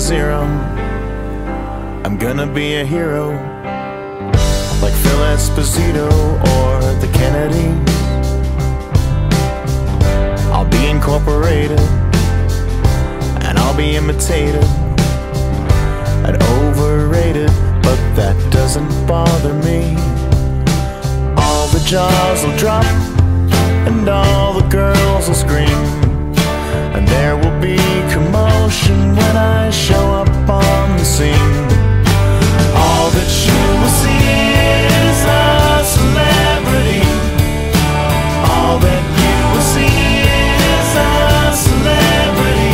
zero. I'm gonna be a hero, like Phil Esposito or the Kennedys. I'll be incorporated, and I'll be imitated and overrated, but that doesn't bother me. All the jaws will drop, and all the girls will scream, and there will be commotion when I show up on the scene. All that you will see is a celebrity. All that you will see is a celebrity.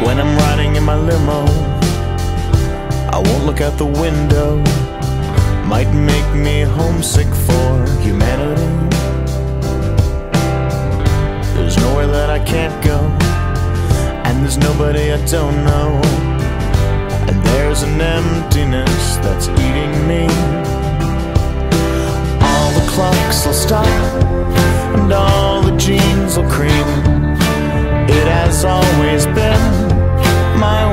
When I'm riding in my limo, I won't look out the window. Might make me homesick for humanity. There's nowhere that I can't go, and there's nobody I don't know, and there's an emptiness that's eating me. All the clocks will stop, and all the jeans will cream. It has always been my